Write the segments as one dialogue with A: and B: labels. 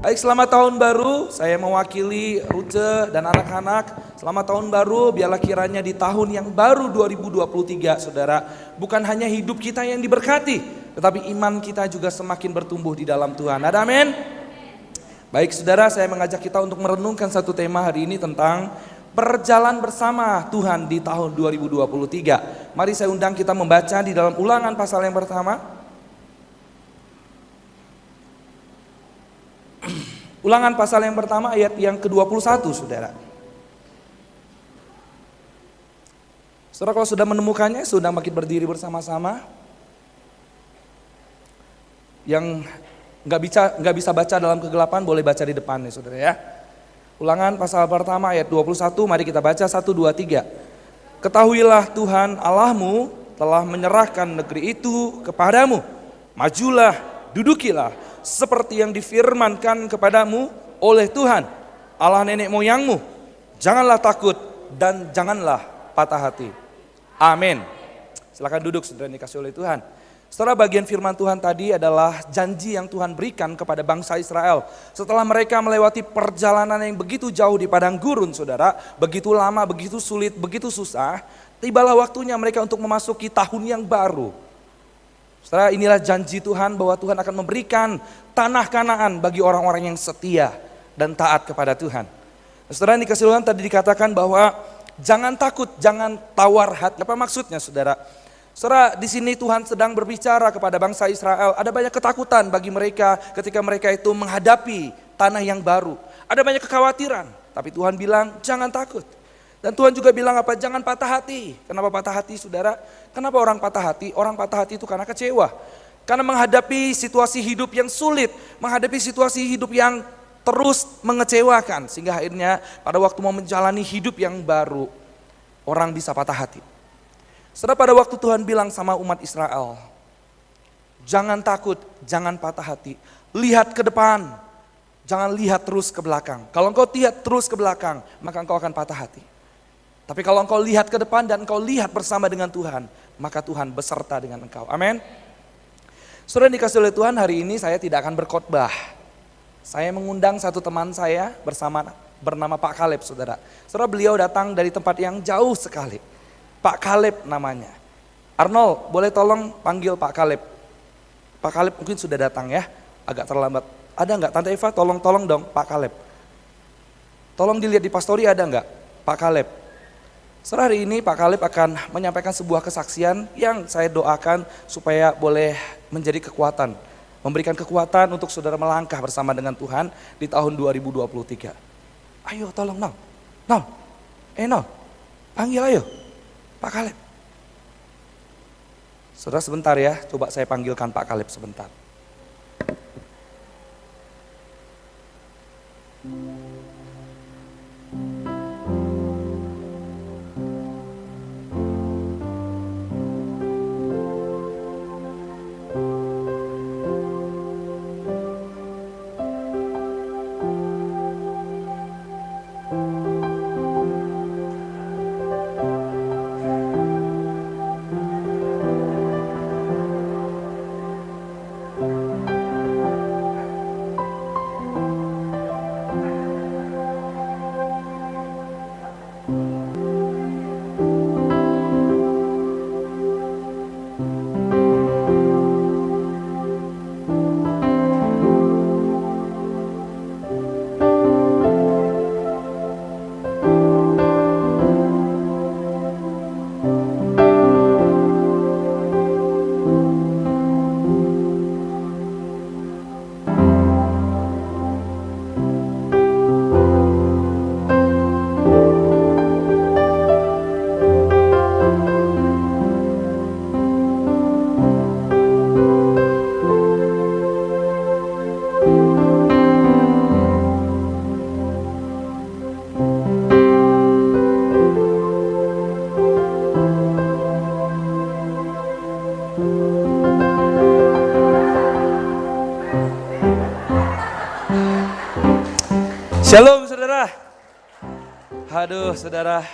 A: Baik, selamat tahun baru. Saya mewakili Rute dan anak-anak. Selamat tahun baru, biarlah kiranya di tahun yang baru 2023, saudara, bukan hanya hidup kita yang diberkati, tetapi iman kita juga semakin bertumbuh di dalam Tuhan. Ada amin? Baik saudara, saya mengajak kita untuk merenungkan satu tema hari ini tentang berjalan bersama Tuhan di tahun 2023. Mari saya undang kita membaca di dalam Ulangan pasal yang pertama. Ulangan pasal yang pertama ayat yang ke-21, saudara. Saudara kalau sudah menemukannya, sudah makin berdiri bersama-sama. Yang nggak bisa baca dalam kegelapan boleh baca di depannya, saudara ya. Ulangan pasal pertama ayat 21, mari kita baca 1, 2, 3. Ketahuilah Tuhan Allahmu telah menyerahkan negeri itu kepadamu. Majulah, dudukilah, seperti yang difirmankan kepadamu oleh Tuhan, Allah nenek moyangmu. Janganlah takut dan janganlah patah hati. Amin. Silakan duduk, saudara dikasih oleh Tuhan. Setelah bagian firman Tuhan tadi adalah janji yang Tuhan berikan kepada bangsa Israel. Setelah mereka melewati perjalanan yang begitu jauh di padang gurun, saudara, begitu lama, begitu sulit, begitu susah, tibalah waktunya mereka untuk memasuki tahun yang baru. Saudara, inilah janji Tuhan bahwa Tuhan akan memberikan tanah Kanaan bagi orang-orang yang setia dan taat kepada Tuhan. Saudara, dikasih Tuhan tadi dikatakan bahwa jangan takut, jangan tawar hati. Apa maksudnya, saudara? Saudara, di sini Tuhan sedang berbicara kepada bangsa Israel. Ada banyak ketakutan bagi mereka ketika mereka itu menghadapi tanah yang baru. Ada banyak kekhawatiran, tapi Tuhan bilang jangan takut. Dan Tuhan juga bilang apa? Jangan patah hati. Kenapa patah hati, saudara? Kenapa orang patah hati? Orang patah hati itu karena kecewa. Karena menghadapi situasi hidup yang sulit, menghadapi situasi hidup yang terus mengecewakan. Sehingga akhirnya pada waktu mau menjalani hidup yang baru, orang bisa patah hati. Saudara, pada waktu Tuhan bilang sama umat Israel, jangan takut, jangan patah hati. Lihat ke depan, jangan lihat terus ke belakang. Kalau engkau lihat terus ke belakang, maka engkau akan patah hati. Tapi kalau engkau lihat ke depan dan engkau lihat bersama dengan Tuhan, maka Tuhan beserta dengan engkau. Amin. Saudara dikasih oleh Tuhan, hari ini saya tidak akan berkhotbah. Saya mengundang satu teman saya bernama Pak Kaleb, saudara. Saudara, beliau datang dari tempat yang jauh sekali. Pak Kaleb namanya. Arnold, boleh tolong panggil Pak Kaleb. Pak Kaleb mungkin sudah datang ya, agak terlambat. Ada enggak? Tante Eva, tolong dong Pak Kaleb. Tolong dilihat di pastori ada enggak? Pak Kaleb. Saudara, hari ini Pak Kaleb akan menyampaikan sebuah kesaksian yang saya doakan supaya boleh menjadi kekuatan. Memberikan kekuatan untuk saudara melangkah bersama dengan Tuhan di tahun 2023. Ayo tolong Nol. Nol, panggil ayo Pak Kaleb. Saudara sebentar ya, coba saya panggilkan Pak Kaleb sebentar. Shalom saudara. Aduh saudara,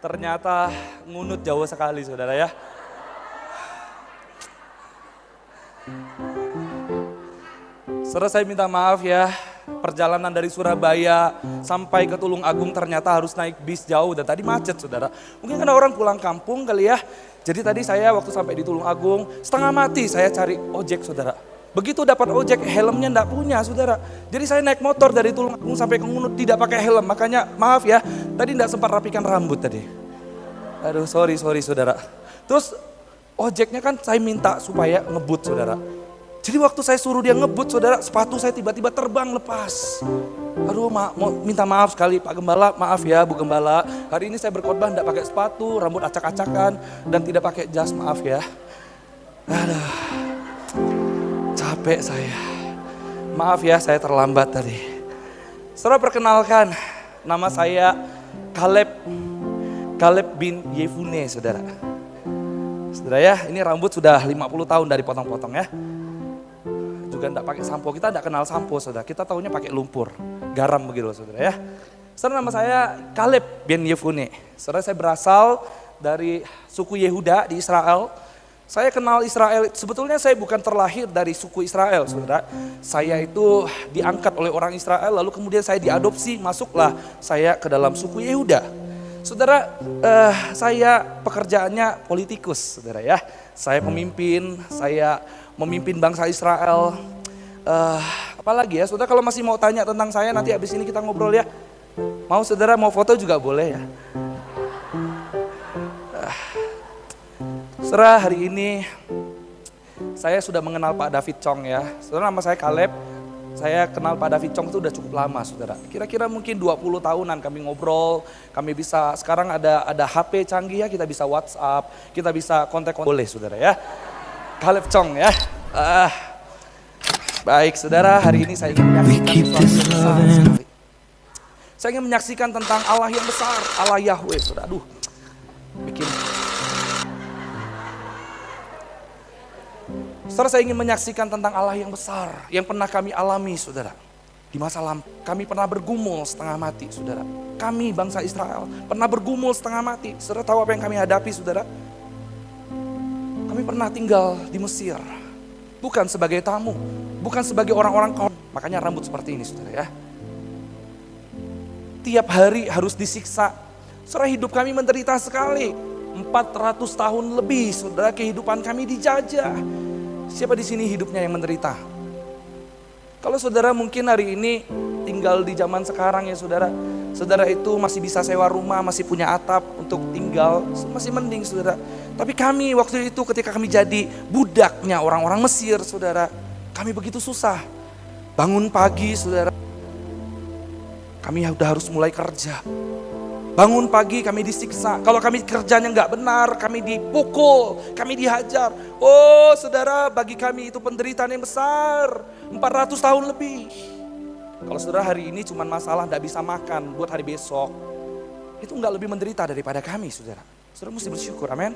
A: ternyata ngunut jauh sekali saudara ya. Saudara, saya minta maaf ya, perjalanan dari Surabaya sampai ke Tulung Agung ternyata harus naik bis jauh dan tadi macet saudara. Mungkin karena orang pulang kampung kali ya. Jadi tadi saya waktu sampai di Tulung Agung setengah mati saya cari ojek saudara. Begitu dapat ojek helmnya enggak punya saudara. Jadi saya naik motor dari Tulung Agung sampai ke Ngunut tidak pakai helm. Makanya maaf ya tadi enggak sempat rapikan rambut tadi. Aduh sorry saudara. Terus ojeknya kan saya minta supaya ngebut saudara. Jadi waktu saya suruh dia ngebut saudara, sepatu saya tiba-tiba terbang lepas. Aduh minta maaf sekali Pak Gembala, maaf ya Bu Gembala. Hari ini saya berkhotbah tidak pakai sepatu, rambut acak-acakan dan tidak pakai jas, maaf ya. Aduh, capek saya. Maaf ya saya terlambat tadi. Saudara perkenalkan, nama saya Caleb bin Yefune saudara. Saudara ya, ini rambut sudah 50 tahun dari potong-potong ya. Juga enggak pakai sampo, kita enggak kenal sampo saudara, kita taunya pakai lumpur, garam begitu saudara ya. Saudara nama saya Caleb bin Yefune, saudara saya berasal dari suku Yehuda di Israel. Saya kenal Israel, sebetulnya saya bukan terlahir dari suku Israel saudara. Saya itu diangkat oleh orang Israel lalu kemudian saya diadopsi, masuklah saya ke dalam suku Yehuda. Saudara, saya pekerjaannya politikus saudara ya. Saya pemimpin, saya memimpin bangsa Israel. Apalagi ya, saudara kalau masih mau tanya tentang saya nanti habis ini kita ngobrol ya. Mau saudara mau foto juga boleh ya. Saudara hari ini saya sudah mengenal Pak David Chong ya. Saudara nama saya Caleb. Saya kenal Pak David Chong itu udah cukup lama saudara. Kira-kira mungkin 20 tahunan kami ngobrol. Kami bisa, sekarang ada HP canggih ya, kita bisa WhatsApp, kita bisa kontak-kontak. Boleh saudara ya. Caleb Chong ya. Baik saudara, hari ini saya ingin menyaksikan sesuatu yang besar sekali. Saya ingin menyaksikan tentang Allah yang besar, Allah Yahweh saudara. Aduh, Saudara saya ingin menyaksikan tentang Allah yang besar, yang pernah kami alami saudara. Di masa lampau kami pernah bergumul setengah mati saudara. Kami bangsa Israel pernah bergumul setengah mati. Saudara tahu apa yang kami hadapi saudara? Kami pernah tinggal di Mesir. Bukan sebagai tamu, bukan sebagai orang-orang kaum. Makanya rambut seperti ini saudara ya. Tiap hari harus disiksa. Saudara hidup kami menderita sekali. 400 tahun lebih saudara kehidupan kami dijajah. Siapa di sini hidupnya yang menderita? Kalau saudara mungkin hari ini tinggal di zaman sekarang ya saudara. Saudara itu masih bisa sewa rumah, masih punya atap untuk tinggal, masih mending saudara. Tapi kami waktu itu ketika kami jadi budaknya orang-orang Mesir saudara. Kami begitu susah. Bangun pagi saudara. Kami udah harus mulai kerja. Bangun pagi kami disiksa, kalau kami kerjanya nggak benar, kami dipukul, kami dihajar. Oh saudara, bagi kami itu penderitaan yang besar, 400 tahun lebih. Kalau saudara hari ini cuma masalah nggak bisa makan buat hari besok, itu nggak lebih menderita daripada kami saudara. Saudara mesti bersyukur, amin.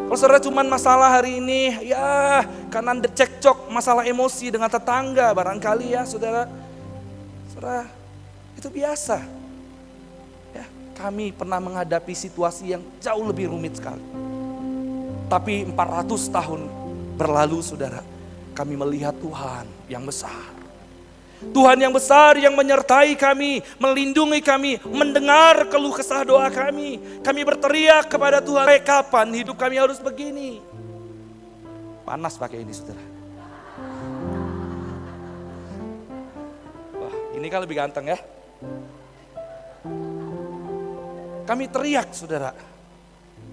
A: Kalau saudara cuma masalah hari ini, ya karena cekcok masalah emosi dengan tetangga barangkali ya saudara. Saudara, itu biasa. Kami pernah menghadapi situasi yang jauh lebih rumit sekali. Tapi 400 tahun berlalu saudara, kami melihat Tuhan yang besar. Tuhan yang besar yang menyertai kami, melindungi kami, mendengar keluh kesah doa kami. Kami berteriak kepada Tuhan, kapan hidup kami harus begini? Panas pakai ini saudara. Wah, ini kan lebih ganteng ya. Kami teriak saudara,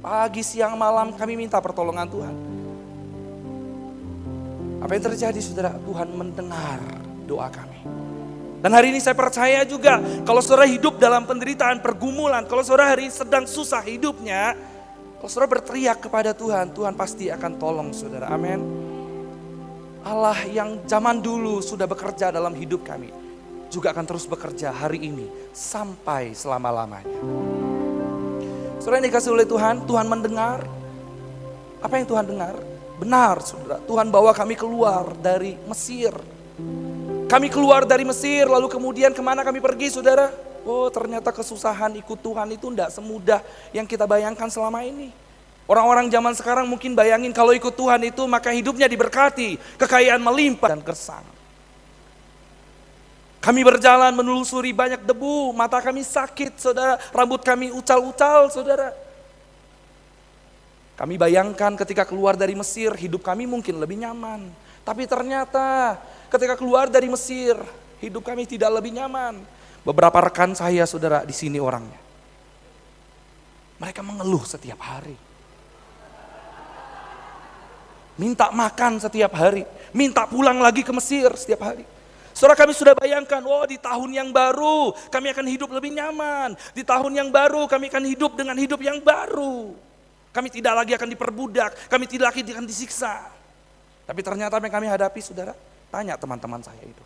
A: pagi, siang, malam kami minta pertolongan Tuhan. Apa yang terjadi saudara? Tuhan mendengar doa kami. Dan hari ini saya percaya juga kalau saudara hidup dalam penderitaan, pergumulan, kalau saudara hari ini sedang susah hidupnya, kalau saudara berteriak kepada Tuhan, Tuhan pasti akan tolong saudara, amin. Allah yang zaman dulu sudah bekerja dalam hidup kami, juga akan terus bekerja hari ini sampai selama-lamanya. Saudara yang dikasih oleh Tuhan, Tuhan mendengar. Apa yang Tuhan dengar? Benar saudara, Tuhan bawa kami keluar dari Mesir. Kami keluar dari Mesir, lalu kemudian kemana kami pergi saudara? Oh ternyata kesusahan ikut Tuhan itu tidak semudah yang kita bayangkan selama ini. Orang-orang zaman sekarang mungkin bayangin kalau ikut Tuhan itu maka hidupnya diberkati, kekayaan melimpah dan gersang. Kami berjalan menelusuri banyak debu, mata kami sakit saudara, rambut kami ucal-ucal saudara. Kami bayangkan ketika keluar dari Mesir, hidup kami mungkin lebih nyaman. Tapi ternyata ketika keluar dari Mesir, hidup kami tidak lebih nyaman. Beberapa rekan saya saudara di sini orangnya. Mereka mengeluh setiap hari. Minta makan setiap hari, minta pulang lagi ke Mesir setiap hari. Saudara, kami sudah bayangkan, di tahun yang baru kami akan hidup lebih nyaman. Di tahun yang baru kami akan hidup dengan hidup yang baru. Kami tidak lagi akan diperbudak, kami tidak lagi akan disiksa. Tapi ternyata yang kami hadapi saudara, tanya teman-teman saya itu.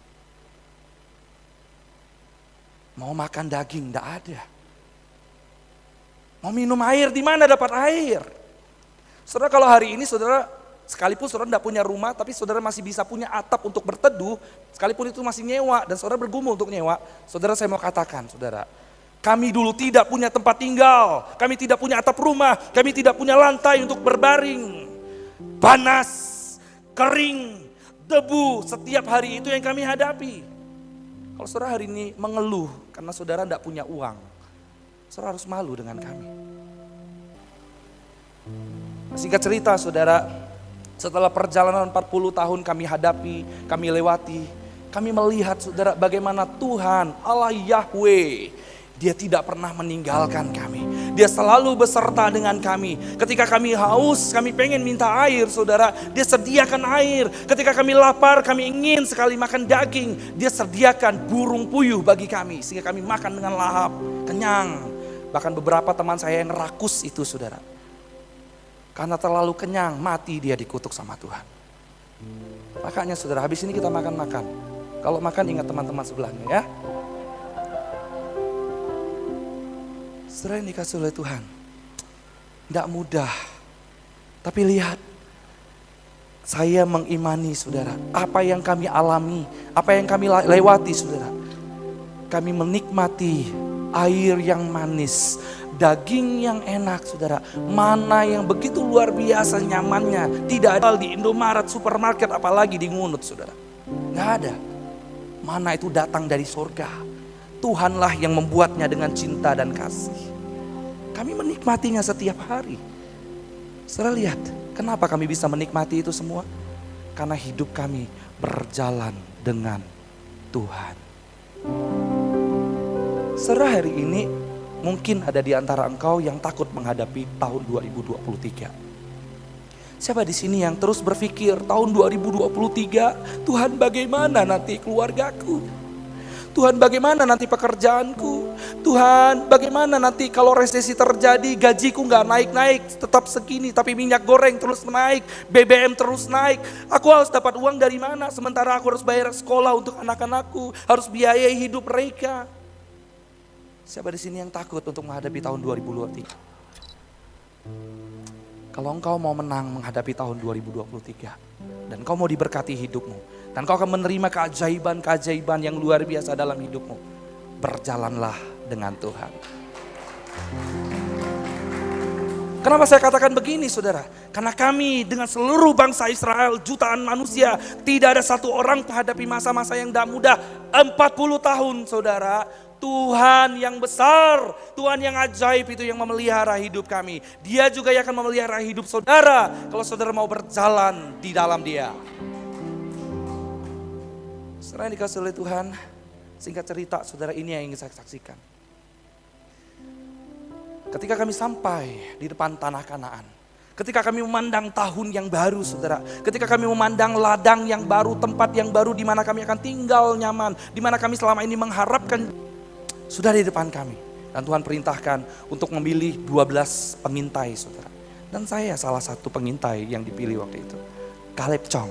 A: Mau makan daging, tidak ada. Mau minum air, di mana dapat air? Saudara, kalau hari ini saudara, sekalipun saudara tidak punya rumah, tapi saudara masih bisa punya atap untuk berteduh, sekalipun itu masih nyewa, dan saudara bergumul untuk nyewa, saudara saya mau katakan, saudara, kami dulu tidak punya tempat tinggal, kami tidak punya atap rumah, kami tidak punya lantai untuk berbaring. Panas, kering, debu, setiap hari itu yang kami hadapi. Kalau saudara hari ini mengeluh karena saudara tidak punya uang, saudara harus malu dengan kami. Singkat cerita saudara, setelah perjalanan 40 tahun kami hadapi, kami lewati, kami melihat saudara bagaimana Tuhan Allah Yahweh, Dia tidak pernah meninggalkan kami. Dia selalu beserta dengan kami. Ketika kami haus, kami pengen minta air saudara, Dia sediakan air. Ketika kami lapar, kami ingin sekali makan daging, Dia sediakan burung puyuh bagi kami. Sehingga kami makan dengan lahap, kenyang. Bahkan beberapa teman saya yang rakus itu saudara, karena terlalu kenyang, mati dia dikutuk sama Tuhan. Makanya saudara, habis ini kita makan-makan. Kalau makan ingat teman-teman sebelahnya ya. Saudara yang dikasih oleh Tuhan, tidak mudah. Tapi lihat, saya mengimani saudara, apa yang kami alami, apa yang kami lewati saudara. Kami menikmati air yang manis, daging yang enak saudara, mana yang begitu luar biasa nyamannya, tidak ada di Indomaret, supermarket, apalagi di Ngunut saudara. Nggak ada. Mana itu datang dari surga. Tuhanlah yang membuatnya dengan cinta dan kasih. Kami menikmatinya setiap hari. Saudara lihat, kenapa kami bisa menikmati itu semua? Karena hidup kami berjalan dengan Tuhan. Saudara, hari ini mungkin ada di antara engkau yang takut menghadapi tahun 2023. Siapa di sini yang terus berpikir tahun 2023, Tuhan bagaimana nanti keluargaku? Tuhan bagaimana nanti pekerjaanku? Tuhan bagaimana nanti kalau resesi terjadi, gajiku gak naik-naik, tetap segini, tapi minyak goreng terus naik, BBM terus naik. Aku harus dapat uang dari mana? Sementara aku harus bayar sekolah untuk anak-anakku, harus biayai hidup mereka. Siapa di sini yang takut untuk menghadapi tahun 2023? Kalau engkau mau menang menghadapi tahun 2023 dan kau mau diberkati hidupmu dan kau akan menerima keajaiban-keajaiban yang luar biasa dalam hidupmu, berjalanlah dengan Tuhan. Kenapa saya katakan begini saudara? Karena kami dengan seluruh bangsa Israel, jutaan manusia, tidak ada satu orang menghadapi masa-masa yang tidak mudah. 40 tahun saudara, Tuhan yang besar, Tuhan yang ajaib itu yang memelihara hidup kami. Dia juga yang akan memelihara hidup saudara kalau saudara mau berjalan di dalam Dia. Saudara yang dikasih oleh Tuhan, singkat cerita saudara, ini yang ingin saya saksikan. Ketika kami sampai di depan tanah Kanaan, ketika kami memandang tahun yang baru saudara, ketika kami memandang ladang yang baru, tempat yang baru di mana kami akan tinggal nyaman, di mana kami selama ini mengharapkan, sudah di depan kami. Dan Tuhan perintahkan untuk memilih 12 pengintai saudara. Dan saya salah satu pengintai yang dipilih waktu itu, Caleb Chong.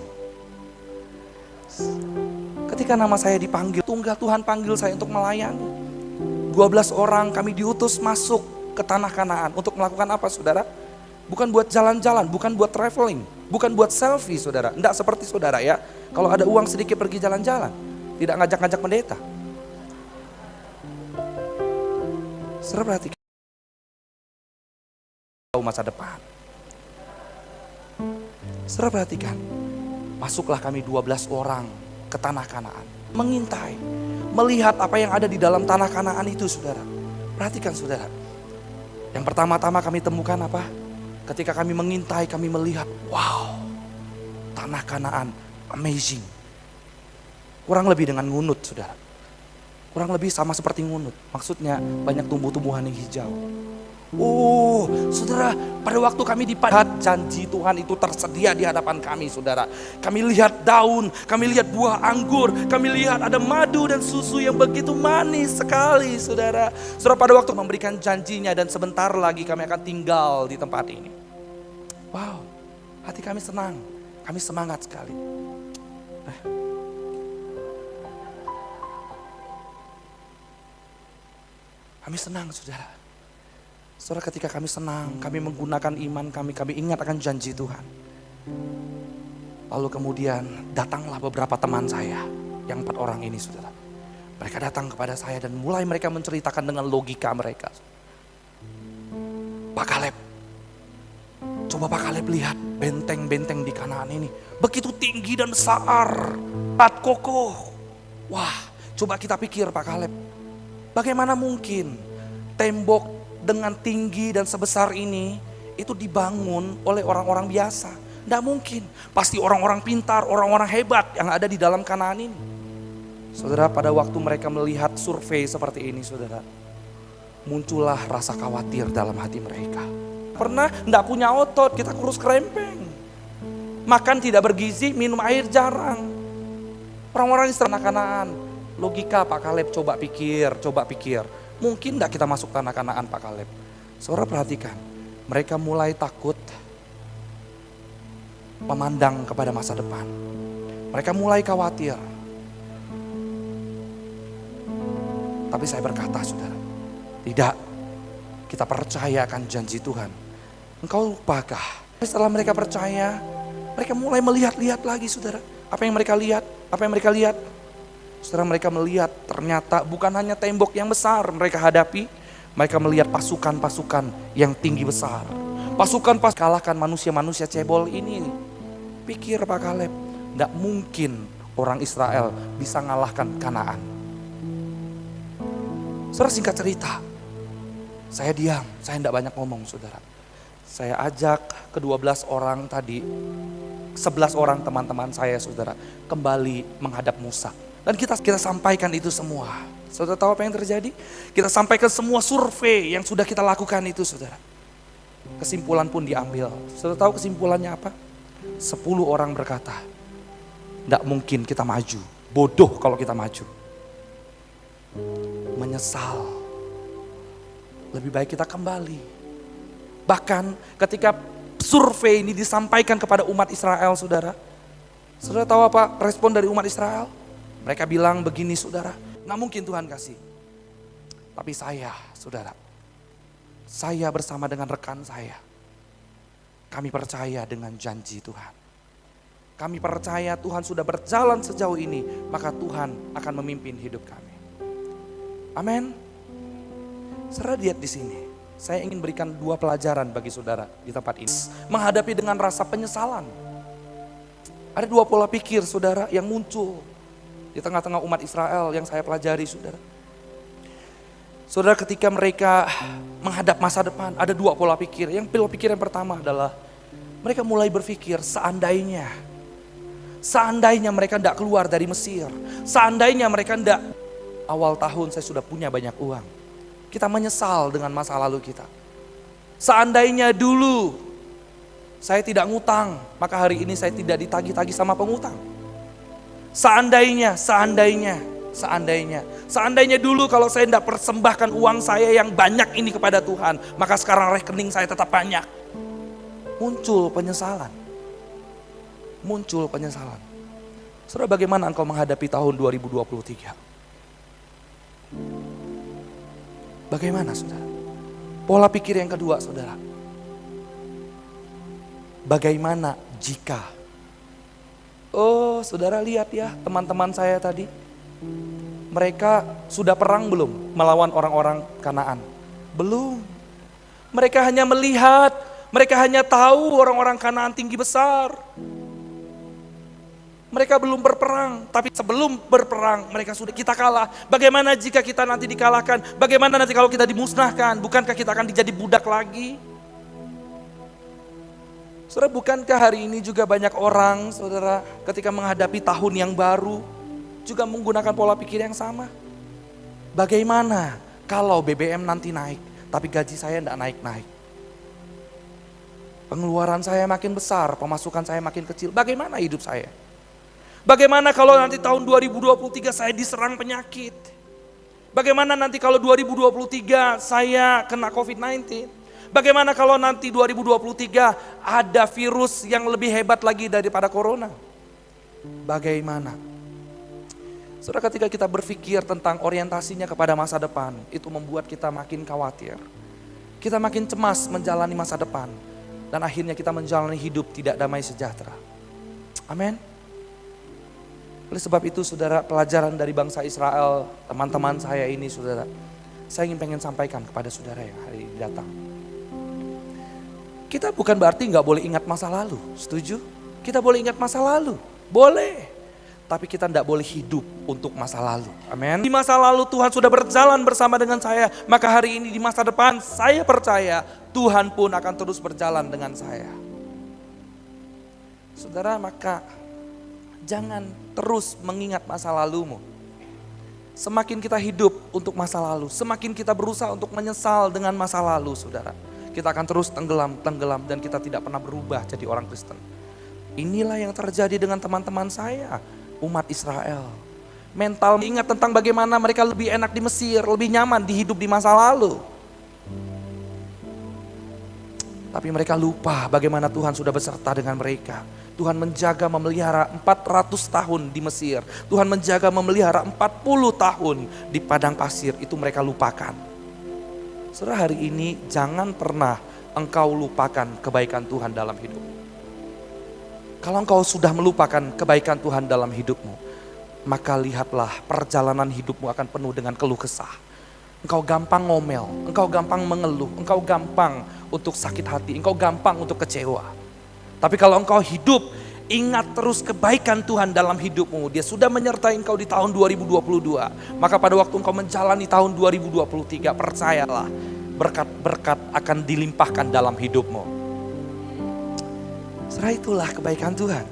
A: Ketika nama saya dipanggil, tunggal Tuhan panggil saya untuk melayani. 12 orang kami diutus masuk ke tanah Kanaan untuk melakukan apa saudara? Bukan buat jalan-jalan, bukan buat traveling, bukan buat selfie saudara. Enggak seperti saudara ya, kalau ada uang sedikit pergi jalan-jalan, tidak ngajak-ngajak pendeta. Saudara perhatikan masa depan. Saudara perhatikan, masuklah kami 12 orang ke tanah Kanaan. mengintai, melihat apa yang ada di dalam tanah Kanaan itu, saudara. Perhatikan, saudara. Yang pertama-tama kami temukan apa? Ketika kami mengintai, kami melihat, wow, tanah Kanaan, amazing. Kurang lebih dengan ngunut, saudara. Kurang lebih sama seperti ngunut. Maksudnya banyak tumbuh-tumbuhan yang hijau. Oh, saudara, pada waktu kami dipadat, janji Tuhan itu tersedia di hadapan kami, saudara. Kami lihat daun, kami lihat buah anggur, kami lihat ada madu dan susu yang begitu manis sekali, saudara. Saudara, pada waktu memberikan janjinya dan sebentar lagi kami akan tinggal di tempat ini. Wow, hati kami senang, kami semangat sekali. Kami senang, saudara. Saudara, ketika kami senang, kami menggunakan iman kami ingat akan janji Tuhan. Lalu kemudian datanglah beberapa teman saya, yang 4 orang ini, saudara. Mereka datang kepada saya dan mulai mereka menceritakan dengan logika mereka. Pak Kaleb, coba Pak Kaleb lihat benteng-benteng di Kanaan ini. Begitu tinggi dan besar, kuat kokoh. Wah, coba kita pikir Pak Kaleb, bagaimana mungkin tembok dengan tinggi dan sebesar ini itu dibangun oleh orang-orang biasa? Tidak mungkin. Pasti orang-orang pintar, orang-orang hebat yang ada di dalam Kanaan ini. Saudara, pada waktu mereka melihat survei seperti ini, saudara, muncullah rasa khawatir dalam hati mereka. Pernah tidak punya otot, kita kurus kerempeng. Makan tidak bergizi, minum air jarang. Orang-orang di tanah Kanaan. Logika Pak Kaleb, coba pikir. Mungkin tidak kita masuk tanah Kanaan, Pak Kaleb? Saudara, perhatikan, mereka mulai takut memandang kepada masa depan. Mereka mulai khawatir. Tapi saya berkata, saudara, tidak, kita percaya akan janji Tuhan. Engkau lupakah? Setelah mereka percaya, mereka mulai melihat-lihat lagi, saudara. Apa yang mereka lihat? Saudara, mereka melihat ternyata bukan hanya tembok yang besar mereka hadapi. Mereka melihat pasukan-pasukan yang tinggi besar. Pasukan-pasukan kalahkan manusia-manusia cebol ini. Pikir Pak Kaleb, tidak mungkin orang Israel bisa ngalahkan Kanaan. Saudara, singkat cerita, saya diam, saya tidak banyak ngomong, saudara. Saya ajak ke-12 orang tadi, 11 orang teman-teman saya, saudara, kembali menghadap Musa. Dan kita sampaikan itu semua. Saudara tahu apa yang terjadi? Kita sampaikan semua survei yang sudah kita lakukan itu, saudara. Kesimpulan pun diambil. Saudara tahu kesimpulannya apa? 10 orang berkata, tidak mungkin kita maju. Bodoh kalau kita maju. Menyesal. Lebih baik kita kembali. Bahkan ketika survei ini disampaikan kepada umat Israel, saudara. Saudara tahu apa respon dari umat Israel? Mereka bilang begini, saudara, nggak mungkin Tuhan kasih. Tapi saya, saudara, saya bersama dengan rekan saya, kami percaya dengan janji Tuhan. Kami percaya Tuhan sudah berjalan sejauh ini, maka Tuhan akan memimpin hidup kami. Amin. Saudara, lihat di sini. Saya ingin berikan 2 pelajaran bagi saudara di tempat ini. Menghadapi dengan rasa penyesalan. Ada 2 pola pikir, saudara, yang muncul di tengah-tengah umat Israel yang saya pelajari, saudara. Saudara, ketika mereka menghadap masa depan, ada 2 pola pikir. Yang pola pikir yang pertama adalah mereka mulai berpikir seandainya mereka tidak keluar dari Mesir. Seandainya mereka tidak, awal tahun saya sudah punya banyak uang. Kita menyesal dengan masa lalu kita. Seandainya dulu saya tidak ngutang, maka hari ini saya tidak ditagih-tagih sama pengutang. Seandainya dulu kalau saya tidak persembahkan uang saya yang banyak ini kepada Tuhan, maka sekarang rekening saya tetap banyak. Muncul penyesalan. Saudara, bagaimana engkau menghadapi tahun 2023? Bagaimana, saudara? Pola pikir yang kedua, saudara. Bagaimana jika? Oh, saudara lihat ya, teman-teman saya tadi. Mereka sudah perang belum melawan orang-orang Kanaan? Belum. Mereka hanya melihat, mereka hanya tahu orang-orang Kanaan tinggi besar. Mereka belum berperang, tapi sebelum berperang mereka sudah kita kalah. Bagaimana jika kita nanti dikalahkan? Bagaimana nanti kalau kita dimusnahkan? Bukankah kita akan dijadi budak lagi? Saudara, bukankah hari ini juga banyak orang, saudara, ketika menghadapi tahun yang baru, juga menggunakan pola pikir yang sama? Bagaimana kalau BBM nanti naik, tapi gaji saya tidak naik-naik? Pengeluaran saya makin besar, pemasukan saya makin kecil, bagaimana hidup saya? Bagaimana kalau nanti tahun 2023 saya diserang penyakit? Bagaimana nanti kalau 2023 saya kena COVID-19? Bagaimana kalau nanti 2023 ada virus yang lebih hebat lagi daripada corona? Bagaimana? Saudara, ketika kita berpikir tentang orientasinya kepada masa depan, itu membuat kita makin khawatir. Kita makin cemas menjalani masa depan. Dan akhirnya kita menjalani hidup tidak damai sejahtera. Amin. Oleh sebab itu saudara, pelajaran dari bangsa Israel, teman-teman saya ini saudara, saya pengen sampaikan kepada saudara yang hari ini datang. Kita bukan berarti gak boleh ingat masa lalu, setuju? Kita boleh ingat masa lalu, boleh. Tapi kita tidak boleh hidup untuk masa lalu, amin. Di masa lalu Tuhan sudah berjalan bersama dengan saya, maka hari ini di masa depan saya percaya Tuhan pun akan terus berjalan dengan saya. Saudara, maka jangan terus mengingat masa lalumu. Semakin kita hidup untuk masa lalu, semakin kita berusaha untuk menyesal dengan masa lalu, saudara. Kita akan terus tenggelam dan kita tidak pernah berubah jadi orang Kristen. Inilah yang terjadi dengan teman-teman saya, umat Israel. Mental ingat tentang bagaimana mereka lebih enak di Mesir, lebih nyaman di hidup di masa lalu. Tapi mereka lupa bagaimana Tuhan sudah beserta dengan mereka. Tuhan menjaga memelihara 400 tahun di Mesir. Tuhan menjaga memelihara 40 tahun di padang pasir, itu mereka lupakan. Saudara, hari ini jangan pernah engkau lupakan kebaikan Tuhan dalam hidupmu. Kalau engkau sudah melupakan kebaikan Tuhan dalam hidupmu, maka lihatlah perjalanan hidupmu akan penuh dengan keluh kesah. Engkau gampang ngomel, engkau gampang mengeluh, engkau gampang untuk sakit hati, engkau gampang untuk kecewa. Tapi kalau engkau hidup, ingat terus kebaikan Tuhan dalam hidupmu. Dia sudah menyertai engkau di tahun 2022. Maka pada waktu engkau menjalani tahun 2023, percayalah, berkat-berkat akan dilimpahkan dalam hidupmu. Setelah itulah kebaikan Tuhan.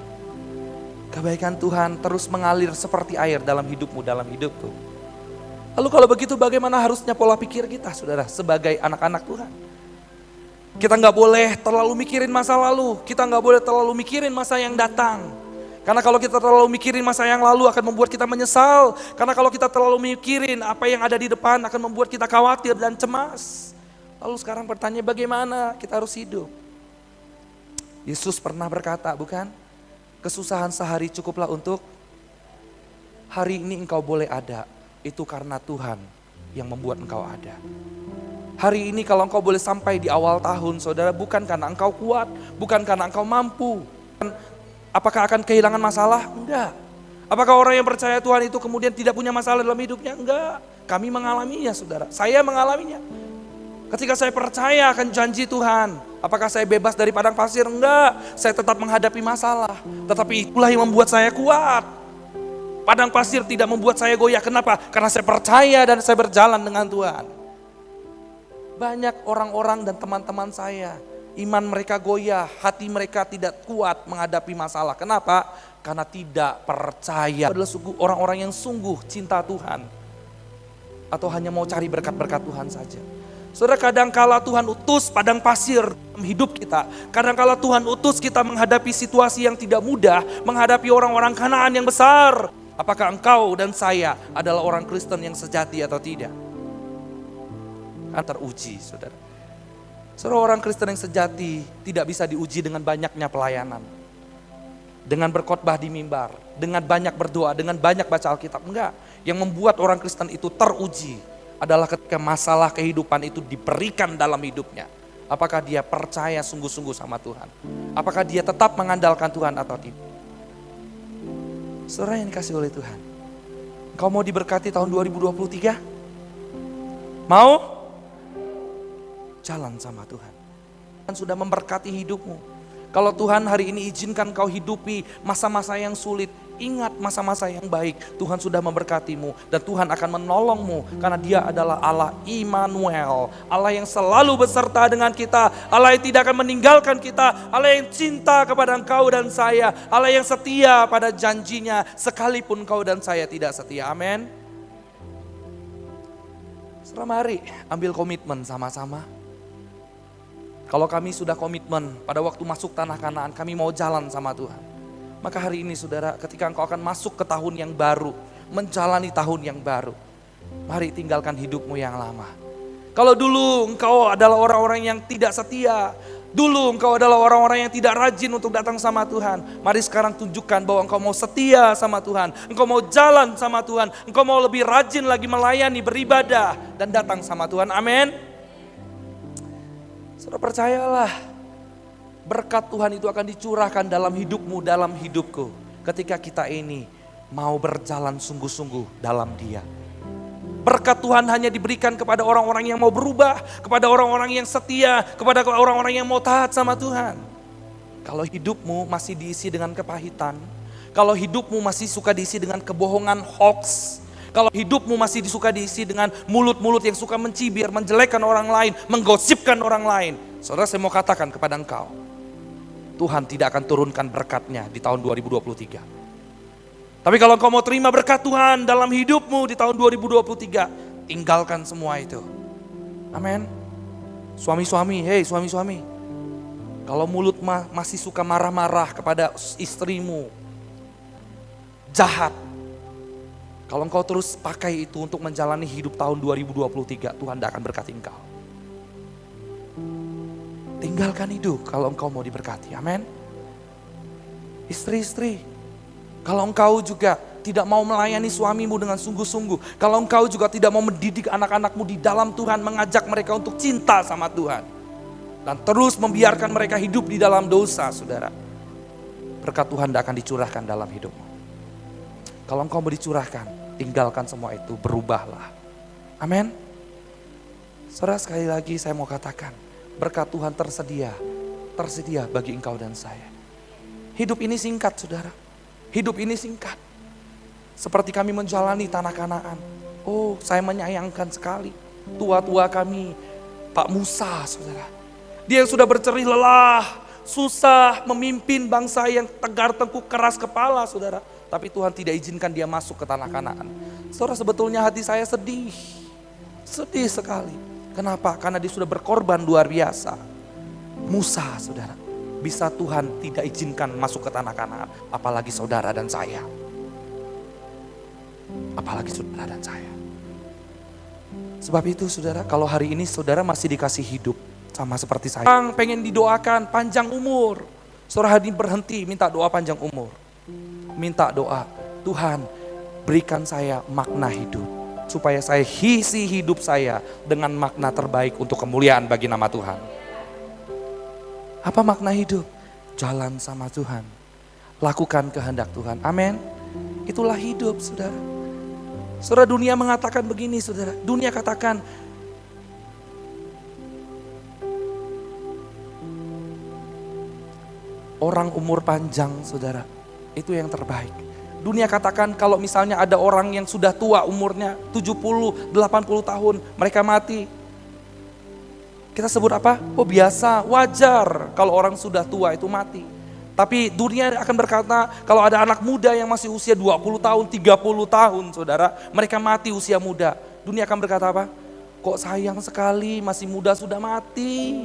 A: Kebaikan Tuhan terus mengalir seperti air dalam hidupmu, dalam hidupku. Lalu kalau begitu bagaimana harusnya pola pikir kita, saudara, sebagai anak-anak Tuhan? Kita nggak boleh terlalu mikirin masa lalu, kita nggak boleh terlalu mikirin masa yang datang. Karena kalau kita terlalu mikirin masa yang lalu akan membuat kita menyesal. Karena kalau kita terlalu mikirin apa yang ada di depan akan membuat kita khawatir dan cemas. Lalu sekarang bertanya bagaimana kita harus hidup? Yesus pernah berkata, bukan? Kesusahan sehari cukuplah untuk hari ini engkau boleh ada. Itu karena Tuhan yang membuat engkau ada. Hari ini kalau engkau boleh sampai di awal tahun, saudara, bukan karena engkau kuat, bukan karena engkau mampu. Apakah akan kehilangan masalah? Enggak. Apakah orang yang percaya Tuhan itu kemudian tidak punya masalah dalam hidupnya? Enggak. Kami mengalaminya, saudara. Saya mengalaminya. Ketika saya percaya akan janji Tuhan, apakah saya bebas dari padang pasir? Enggak. Saya tetap menghadapi masalah. Tetapi itulah yang membuat saya kuat. Padang pasir tidak membuat saya goyah. Kenapa? Karena saya percaya dan saya berjalan dengan Tuhan. Banyak orang-orang dan teman-teman saya, iman mereka goyah, hati mereka tidak kuat menghadapi masalah. Kenapa? Karena tidak percaya. Adalah orang-orang yang sungguh cinta Tuhan. Atau hanya mau cari berkat-berkat Tuhan saja. Saudara, kadangkala Tuhan utus padang pasir dalam hidup kita. Kadangkala Tuhan utus kita menghadapi situasi yang tidak mudah, menghadapi orang-orang Kanaan yang besar. Apakah engkau dan saya adalah orang Kristen yang sejati atau tidak? Teruji, saudara. Saudara, orang Kristen yang sejati tidak bisa diuji dengan banyaknya pelayanan. Dengan berkhotbah di mimbar, dengan banyak berdoa, dengan banyak baca Alkitab. Enggak, yang membuat orang Kristen itu teruji adalah ketika masalah kehidupan itu diberikan dalam hidupnya. Apakah dia percaya sungguh-sungguh sama Tuhan? Apakah dia tetap mengandalkan Tuhan atau tidak? Saudara yang dikasih oleh Tuhan, engkau mau diberkati tahun 2023? Mau? Jalan sama Tuhan. Tuhan sudah memberkati hidupmu. Kalau Tuhan hari ini izinkan kau hidupi masa-masa yang sulit, Ingat masa-masa yang baik, Tuhan sudah memberkatimu dan Tuhan akan menolongmu karena Dia adalah Allah Immanuel, Allah yang selalu beserta dengan kita, Allah yang tidak akan meninggalkan kita, Allah yang cinta kepada engkau dan saya, Allah yang setia pada janjinya sekalipun engkau dan saya tidak setia. Amin. Saudara, mari ambil komitmen sama-sama. Kalau kami sudah komitmen pada waktu masuk tanah Kanaan, kami mau jalan sama Tuhan. Maka hari ini saudara, ketika engkau akan masuk ke tahun yang baru, menjalani tahun yang baru, mari tinggalkan hidupmu yang lama. Kalau dulu engkau adalah orang-orang yang tidak setia, dulu engkau adalah orang-orang yang tidak rajin untuk datang sama Tuhan, mari sekarang tunjukkan bahwa engkau mau setia sama Tuhan, engkau mau jalan sama Tuhan, engkau mau lebih rajin lagi melayani, beribadah, dan datang sama Tuhan. Amin. Saudara, percayalah, berkat Tuhan itu akan dicurahkan dalam hidupmu, dalam hidupku. Ketika kita ini mau berjalan sungguh-sungguh dalam Dia. Berkat Tuhan hanya diberikan kepada orang-orang yang mau berubah, kepada orang-orang yang setia, kepada orang-orang yang mau taat sama Tuhan. Kalau hidupmu masih diisi dengan kepahitan, kalau hidupmu masih suka diisi dengan kebohongan hoax, kalau hidupmu masih suka diisi dengan mulut-mulut yang suka mencibir, menjelekkan orang lain, menggosipkan orang lain, saudara, saya mau katakan kepada engkau, Tuhan tidak akan turunkan berkatnya di tahun 2023. Tapi kalau engkau mau terima berkat Tuhan dalam hidupmu di tahun 2023, tinggalkan semua itu. Amin. Suami-suami, hei suami-suami, kalau mulut masih suka marah-marah kepada istrimu, jahat, kalau engkau terus pakai itu untuk menjalani hidup tahun 2023, Tuhan tidak akan berkati engkau. Tinggalkan itu kalau engkau mau diberkati. Amin. Istri-istri, kalau engkau juga tidak mau melayani suamimu dengan sungguh-sungguh, kalau engkau juga tidak mau mendidik anak-anakmu di dalam Tuhan, mengajak mereka untuk cinta sama Tuhan, dan terus membiarkan mereka hidup di dalam dosa, saudara, berkat Tuhan tidak akan dicurahkan dalam hidupmu. Kalau engkau mau dicurahkan, tinggalkan semua itu, berubahlah. Amin. Saudara, sekali lagi saya mau katakan, berkat Tuhan tersedia bagi engkau dan saya. Hidup ini singkat, saudara. Hidup ini singkat. Seperti kami menjalani tanah Kanaan. Oh, saya menyayangkan sekali tua-tua kami, Pak Musa, saudara. Dia yang sudah bercerih lelah, susah memimpin bangsa yang tegar tengkuk, keras kepala, saudara. Tapi Tuhan tidak izinkan dia masuk ke tanah Kanaan. Saudara, sebetulnya hati saya sedih. Sedih sekali. Kenapa? Karena dia sudah berkorban luar biasa. Musa, saudara, bisa Tuhan tidak izinkan masuk ke tanah Kanaan. Apalagi saudara dan saya. Apalagi saudara dan saya. Sebab itu saudara, kalau hari ini saudara masih dikasih hidup sama seperti saya, pengen didoakan panjang umur, saudara hari ini berhenti minta doa panjang umur. Minta doa, Tuhan berikan saya makna hidup, supaya saya isi hidup saya dengan makna terbaik untuk kemuliaan bagi nama Tuhan. Apa makna hidup? Jalan sama Tuhan, lakukan kehendak Tuhan. Amin. Itulah hidup, saudara. Saudara, dunia mengatakan begini, saudara. Dunia katakan, orang umur panjang, saudara, itu yang terbaik. Dunia katakan kalau misalnya ada orang yang sudah tua umurnya 70, 80 tahun, mereka mati. Kita sebut apa? Oh biasa, wajar kalau orang sudah tua itu mati. Tapi dunia akan berkata kalau ada anak muda yang masih usia 20 tahun, 30 tahun, saudara, mereka mati usia muda. Dunia akan berkata apa? Kok sayang sekali masih muda sudah mati.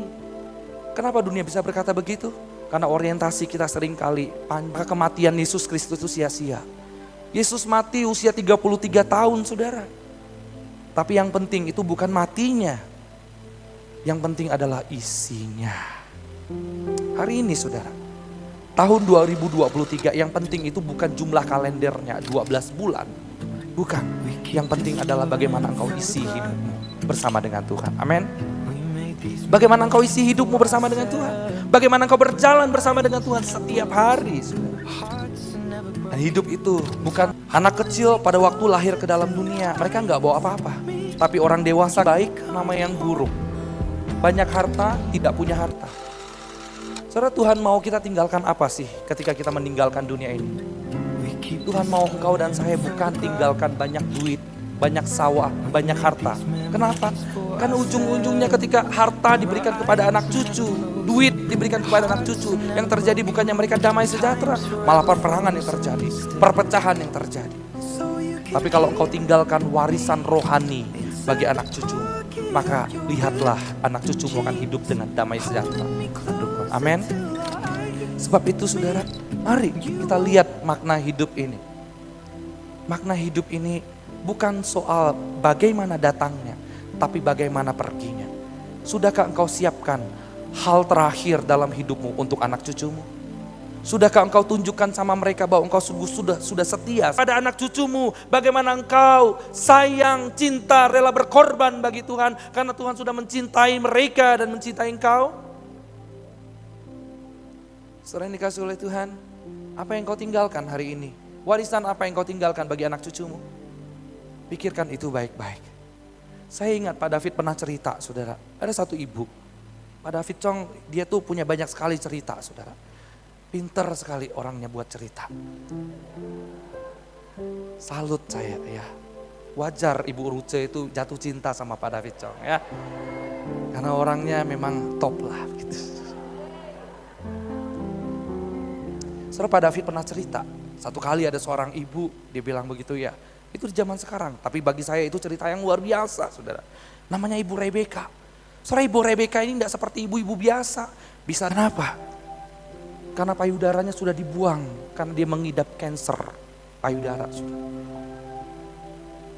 A: Kenapa dunia bisa berkata begitu? Karena orientasi kita sering kali, kematian Yesus Kristus itu sia-sia. Yesus mati usia 33 tahun, saudara. Tapi yang penting itu bukan matinya. Yang penting adalah isinya. Hari ini, saudara, tahun 2023 yang penting itu bukan jumlah kalendernya 12 bulan. Bukan. Yang penting adalah bagaimana engkau isi hidupmu bersama dengan Tuhan. Amin. Bagaimana engkau isi hidupmu bersama dengan Tuhan. Bagaimana engkau berjalan bersama dengan Tuhan setiap hari. Dan hidup itu bukan anak kecil pada waktu lahir ke dalam dunia. Mereka nggak bawa apa-apa. Tapi orang dewasa baik nama yang buruk. Banyak harta, tidak punya harta. Saudara, Tuhan mau kita tinggalkan apa sih ketika kita meninggalkan dunia ini? Tuhan mau engkau dan saya bukan tinggalkan banyak duit, banyak sawah, banyak harta. Kenapa? Karena ujung-ujungnya ketika harta diberikan kepada anak cucu, duit diberikan kepada anak cucu, yang terjadi bukannya mereka damai sejahtera, malah perperangan yang terjadi, perpecahan yang terjadi. Tapi kalau engkau tinggalkan warisan rohani bagi anak cucu, maka lihatlah anak cucumu akan hidup dengan damai sejahtera. Amin. Sebab itu saudara, mari kita lihat makna hidup ini. Makna hidup ini bukan soal bagaimana datangnya, tapi bagaimana perginya. Sudahkah engkau siapkan hal terakhir dalam hidupmu untuk anak cucumu? Sudahkah engkau tunjukkan sama mereka bahwa engkau sudah setia pada anak cucumu? Bagaimana engkau sayang, cinta, rela berkorban bagi Tuhan karena Tuhan sudah mencintai mereka dan mencintai engkau? Saudara yang dikasihi oleh Tuhan, apa yang kau tinggalkan hari ini? Warisan apa yang kau tinggalkan bagi anak cucumu? Pikirkan itu baik-baik. Saya ingat Pak David pernah cerita, saudara. Ada satu ibu, Pak David Chong, dia tuh punya banyak sekali cerita, saudara. Pinter sekali orangnya buat cerita. Salut saya ya. Wajar Ibu Ruce itu jatuh cinta sama Pak David Chong ya. Karena orangnya memang top lah gitu. Saudara, Pak David pernah cerita. Satu kali ada seorang ibu, dia bilang begitu ya. Itu di zaman sekarang, tapi bagi saya itu cerita yang luar biasa, saudara. Namanya Ibu Rebeka. Saudara, Ibu Rebeka ini tidak seperti ibu-ibu biasa. Bisa kenapa? Karena payudaranya sudah dibuang, karena dia mengidap kanker payudara.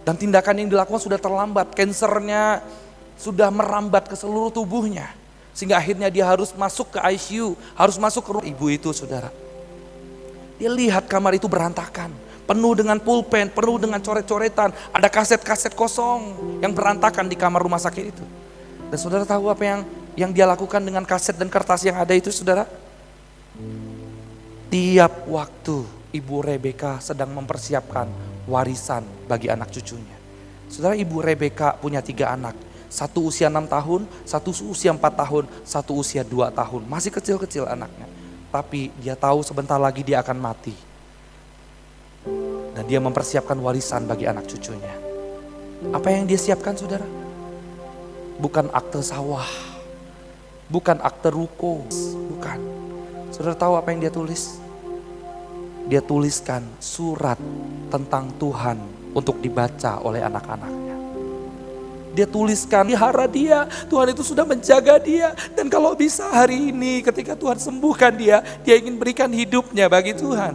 A: Dan tindakan yang dilakukan sudah terlambat, kankernya sudah merambat ke seluruh tubuhnya. Sehingga akhirnya dia harus masuk ke ICU, harus masuk ke rumah ibu itu, saudara. Dia lihat kamar itu berantakan, penuh dengan pulpen, penuh dengan coret-coretan, ada kaset-kaset kosong yang berantakan di kamar rumah sakit itu. Dan saudara tahu apa yang dia lakukan dengan kaset dan kertas yang ada itu, saudara? Tiap waktu Ibu Rebeka sedang mempersiapkan warisan bagi anak cucunya. Saudara, Ibu Rebeka punya 3 anak. Satu usia 6 tahun, satu usia 4 tahun, satu usia 2 tahun. Masih kecil-kecil anaknya. Tapi dia tahu sebentar lagi dia akan mati. Dan dia mempersiapkan warisan bagi anak cucunya. Apa yang dia siapkan, saudara? Bukan akte sawah. Bukan akte ruko. Bukan. Saudara tahu apa yang dia tulis? Dia tuliskan surat tentang Tuhan untuk dibaca oleh anak-anaknya. Dia tuliskan, pelihara dia, Tuhan itu sudah menjaga dia. Dan kalau bisa hari ini ketika Tuhan sembuhkan dia ingin berikan hidupnya bagi Tuhan.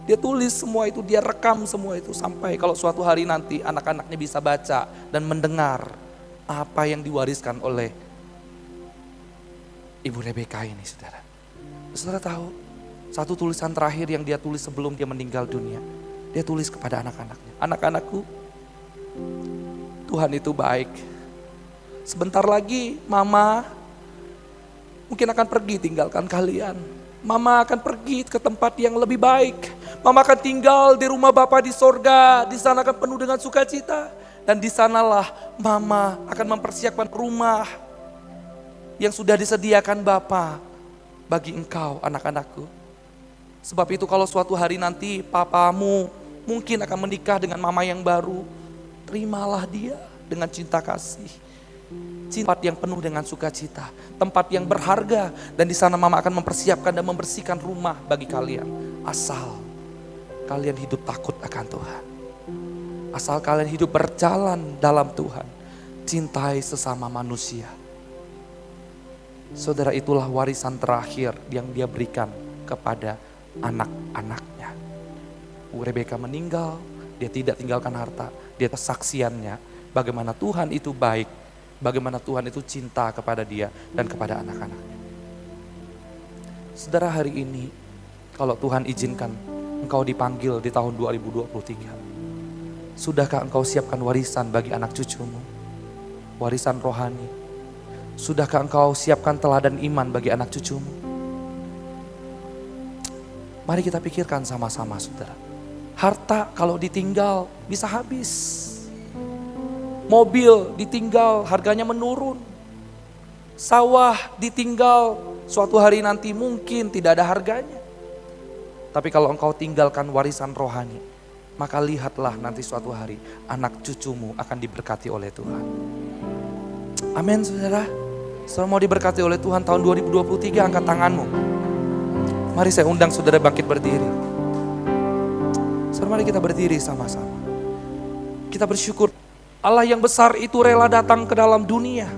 A: Dia tulis semua itu, dia rekam semua itu. Sampai kalau suatu hari nanti anak-anaknya bisa baca dan mendengar apa yang diwariskan oleh Ibu Rebeka ini, saudara. Saudara tahu, satu tulisan terakhir yang dia tulis sebelum dia meninggal dunia. Dia tulis kepada anak-anaknya. Anak-anakku, Tuhan itu baik. Sebentar lagi mama mungkin akan pergi tinggalkan kalian. Mama akan pergi ke tempat yang lebih baik. Mama akan tinggal di rumah Bapa di sorga. Di sana akan penuh dengan sukacita. Dan di sanalah mama akan mempersiapkan rumah yang sudah disediakan Bapa bagi engkau, anak-anakku. Sebab itu kalau suatu hari nanti papamu mungkin akan menikah dengan mama yang baru, terimalah dia dengan cinta kasih. Tempat yang penuh dengan sukacita, tempat yang berharga, dan di sana mama akan mempersiapkan dan membersihkan rumah bagi kalian. Asal kalian hidup takut akan Tuhan. Asal kalian hidup berjalan dalam Tuhan, cintai sesama manusia. Saudara, itulah warisan terakhir yang dia berikan kepada anak-anaknya. Rebeka meninggal, dia tidak tinggalkan harta, dia kesaksiannya bagaimana Tuhan itu baik, bagaimana Tuhan itu cinta kepada dia dan kepada anak-anaknya. Saudara, hari ini kalau Tuhan izinkan engkau dipanggil di tahun 2023, sudahkah engkau siapkan warisan bagi anak cucumu? Warisan rohani. Sudahkah engkau siapkan teladan iman bagi anak cucumu? Mari kita pikirkan sama-sama, saudara. Harta kalau ditinggal bisa habis. Mobil ditinggal harganya menurun. Sawah ditinggal suatu hari nanti mungkin tidak ada harganya. Tapi kalau engkau tinggalkan warisan rohani, maka lihatlah nanti suatu hari anak cucumu akan diberkati oleh Tuhan. Amin saudara. Saudara mau diberkati oleh Tuhan tahun 2023, angkat tanganmu. Mari saya undang saudara bangkit berdiri. Saudara mari kita berdiri sama-sama. Kita bersyukur Allah yang besar itu rela datang ke dalam dunia.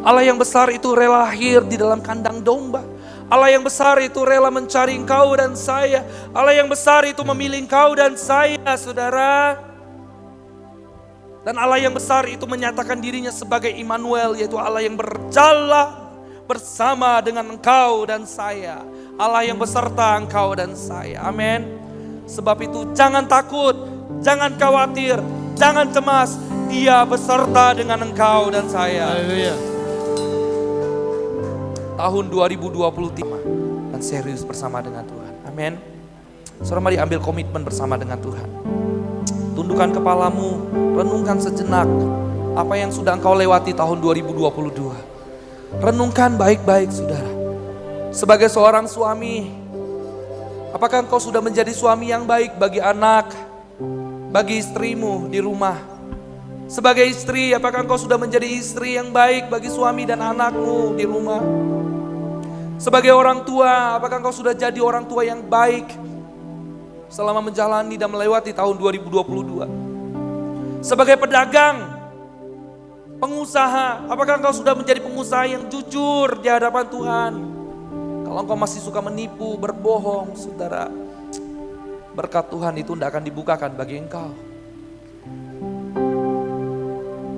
A: Allah yang besar itu rela lahir di dalam kandang domba. Allah yang besar itu rela mencari engkau dan saya. Allah yang besar itu memilih engkau dan saya, saudara. Dan Allah yang besar itu menyatakan dirinya sebagai Immanuel, yaitu Allah yang berjalan bersama dengan engkau dan saya. Allah yang beserta engkau dan saya. Amin. Sebab itu jangan takut, jangan khawatir, jangan cemas. Dia beserta dengan engkau dan saya.
B: Haleluya.
A: Tahun 2023 dan serius bersama dengan Tuhan. Amin. Saudara mari ambil komitmen bersama dengan Tuhan. Tundukkan kepalamu, renungkan sejenak apa yang sudah engkau lewati tahun 2022. Renungkan baik-baik saudara. Sebagai seorang suami, apakah engkau sudah menjadi suami yang baik bagi anak, bagi istrimu di rumah? Sebagai istri, apakah engkau sudah menjadi istri yang baik bagi suami dan anakmu di rumah? Sebagai orang tua, apakah engkau sudah jadi orang tua yang baik selama menjalani dan melewati tahun 2022? Sebagai pedagang, pengusaha, apakah engkau sudah menjadi pengusaha yang jujur di hadapan Tuhan? Kalau engkau masih suka menipu, berbohong, saudara, berkat Tuhan itu tidak akan dibukakan bagi engkau.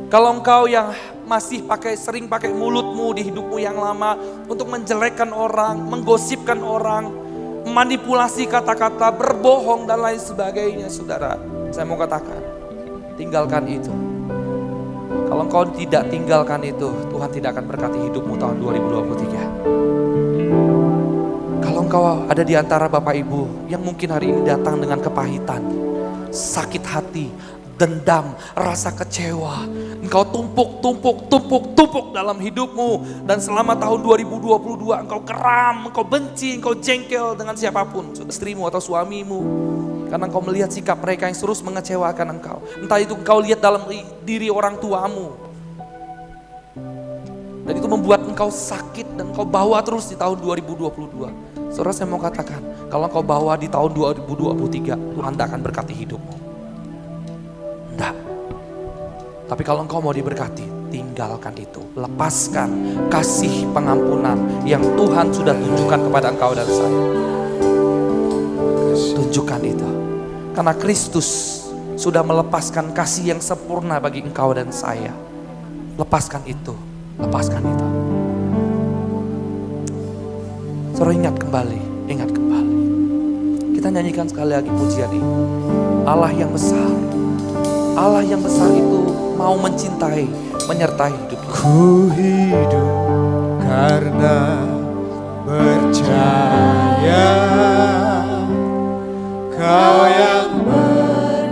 A: Kalau engkau yang masih sering pakai mulutmu di hidupmu yang lama untuk menjelekkan orang, menggosipkan orang, manipulasi kata-kata, berbohong dan lain sebagainya, saudara, saya mau katakan, tinggalkan itu. Kalau engkau tidak tinggalkan itu, Tuhan tidak akan berkati hidupmu tahun 2023. Kalau engkau ada di antara Bapak Ibu yang mungkin hari ini datang dengan kepahitan, sakit hati, dendam, rasa kecewa, engkau tumpuk dalam hidupmu, dan selama tahun 2022 engkau keram, engkau benci, engkau jengkel dengan siapapun, istrimu atau suamimu, karena engkau melihat sikap mereka yang terus mengecewakan engkau. Entah itu engkau lihat dalam diri orang tuamu, dan itu membuat engkau sakit dan engkau bawa terus di tahun 2022. Saudara, saya mau katakan, kalau engkau bawa di tahun 2023, Tuhan tidak akan berkati hidupmu. Tidak. Tapi kalau engkau mau diberkati, tinggalkan itu. Lepaskan kasih pengampunan yang Tuhan sudah tunjukkan kepada engkau dan saya. Tunjukkan itu. Karena Kristus sudah melepaskan kasih yang sempurna bagi engkau dan saya. Lepaskan itu. Lepaskan itu. Saudara, ingat kembali. Ingat kembali. Kita nyanyikan sekali lagi pujian ini. Allah yang besar. Allah yang besar itu mau mencintai, menyertai hidupku.
B: Ku hidup karena percaya Kau yang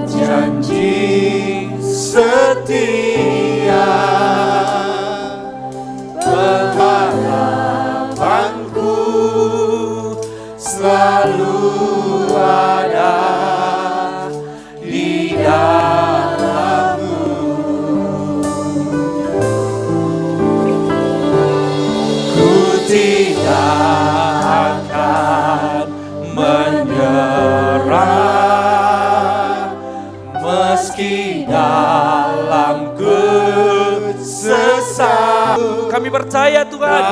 B: berjanji setia, pengharapanku selalu ada di dalammu. Ku tidak akan menyerah meski dalam kesesatan.
A: Kami percaya Tuhan,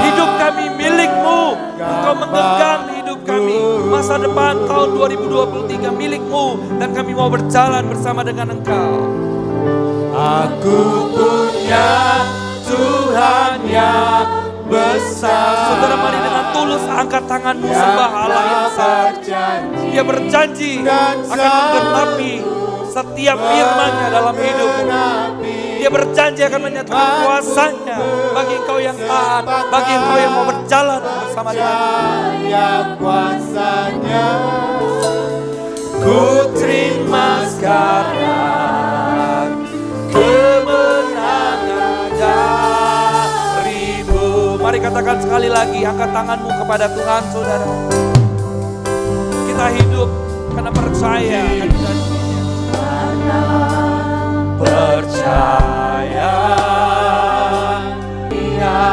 A: hidup kami milik-Mu. Engkau menggenggam hidup kami. Masa depan tahun 2023 milik-Mu, dan kami mau berjalan bersama dengan Engkau.
B: Aku punya Tuhan yang besar.
A: Saudara, mari dengan tulus angkat tanganmu, sembah Allah yang besar. Dia berjanji akan menggenapi setiap firman-Nya dalam hidupmu. Dia berjanji akan menyatakan kuasa-Nya bagi engkau yang taat, bagi engkau yang mau berjalan bersama dengan
B: kuasa-Nya. Ku terima sekarang kemenangan darimu.
A: Mari katakan sekali lagi, angkat tanganmu kepada Tuhan, saudara. Kita kita hidup karena percaya akan janjinya.
B: Percaya Dia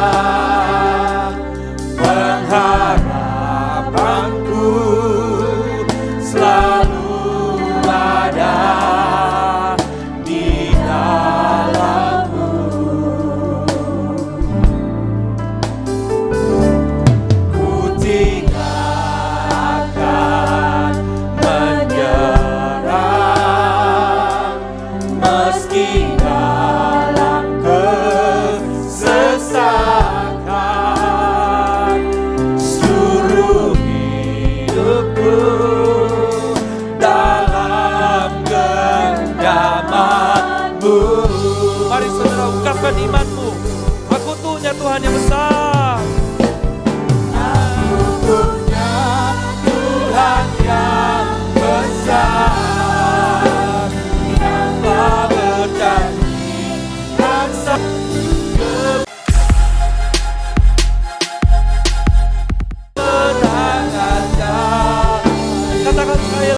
B: pengharapanku selalu ada di dalam-Mu. Ku tidak akan menyerah meski dalam kesesakan. Seluruh hidupku dalam genggaman-Mu.
A: Mari saudara ungkapkan iman